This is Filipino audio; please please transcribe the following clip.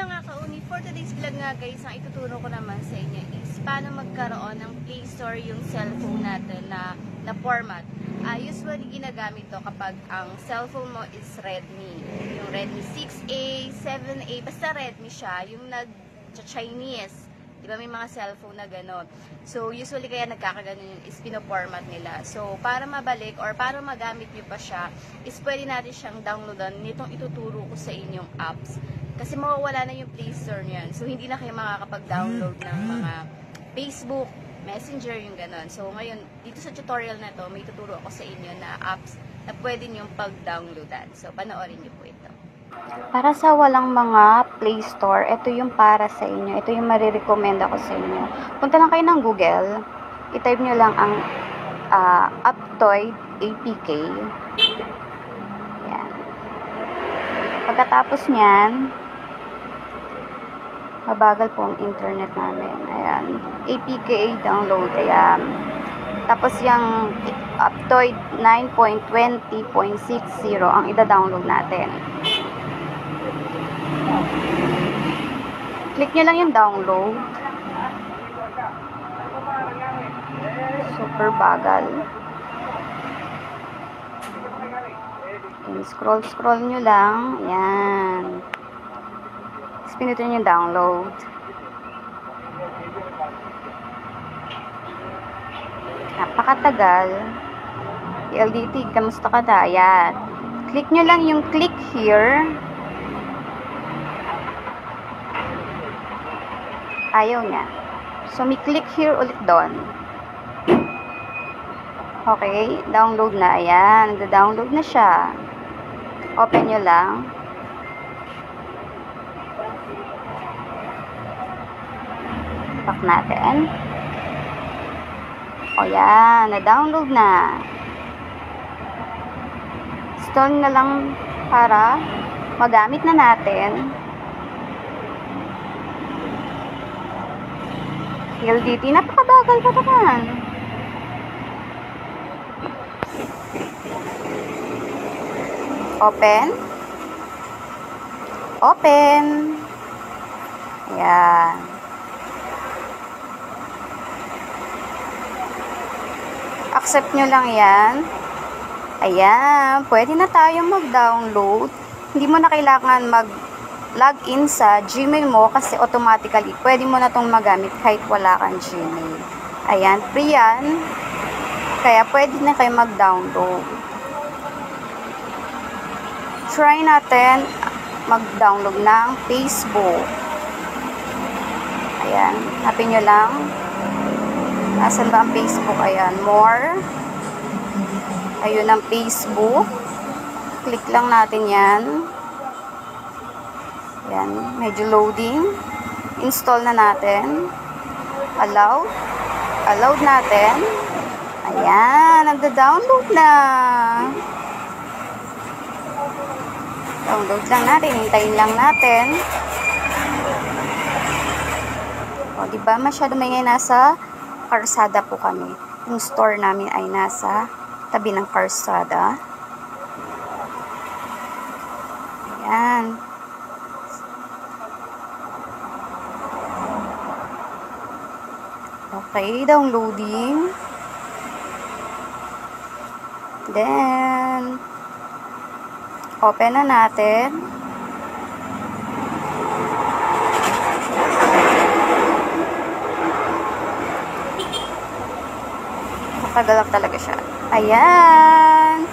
mga kauni, for today's vlog nga guys, ang ituturo ko naman sa inyo is paano magkaroon ng Play Store yung cellphone natin na format. Usually ginagamit to kapag ang cellphone mo is Redmi. Yung Redmi 6A, 7A, basta Redmi siya, yung nag-Chinese. Diba may mga cellphone na gano'n. So, usually kaya nagkakaganon yun is pinoformat nila. So, para mabalik or para magamit nyo pa siya, is pwede natin siyang downloadan nitong ituturo ko sa inyong apps. Kasi mawawala na yung Play Store niyan. So, hindi na kayo makakapag-download ng mga Facebook, Messenger, yung gano'n. So, ngayon, dito sa tutorial na to, may tuturo ako sa inyo na apps na pwede nyo pag-downloadan. So, panoorin nyo po ito. Para sa walang mga Play Store, ito yung para sa inyo. Ito yung marirecommend ako sa inyo. Punta lang kayo ng Google. I-type nyo lang ang Aptoide APK. Yan. Pagkatapos nyan, mabagal po ang internet namin. Ayan. APK download. Ayan. Tapos yung Aptoide 9.20.60 ang ida-download natin. Click nyo lang yung download. Super bagal. Scroll nyo lang. Ayan. Tapos pinutin yung download. Napakatagal. LDT, kamusta ka na? Ayan. Click nyo lang yung click here. Ayaw niya. So, may click here ulit doon. Okay, download na. Ayan, nagda-download na siya. Open nyo lang. Back natin. O yan, na-download na. Install na lang para magamit na natin. LDT, napakabagal pa naman. Open. Open. Ayan. Accept nyo lang yan. Ayan. Pwede na tayong mag-download. Hindi mo na kailangan mag-login sa Gmail mo kasi automatically pwede mo na itong magamit kahit wala kang Gmail. Ayan. Free yan. Kaya pwede na kayo mag-download. Try natin mag-download ng Facebook. Ayan. Hanapin nyo lang. Nasaan ba ang Facebook? Ayan. More. Ayun ang Facebook. Click lang natin yan. Ayan. Medyo loading. Install na natin. Allow. Allowed natin. Ayan. Nagda-download na. Download lang natin. Hintayin lang natin. O, diba? Masyado may ngayon nasa karsada po kami. Yung store namin ay nasa tabi ng karsada. Ayan. Okay, downloading. Then, open na natin. Matagalak talaga siya. Ayan.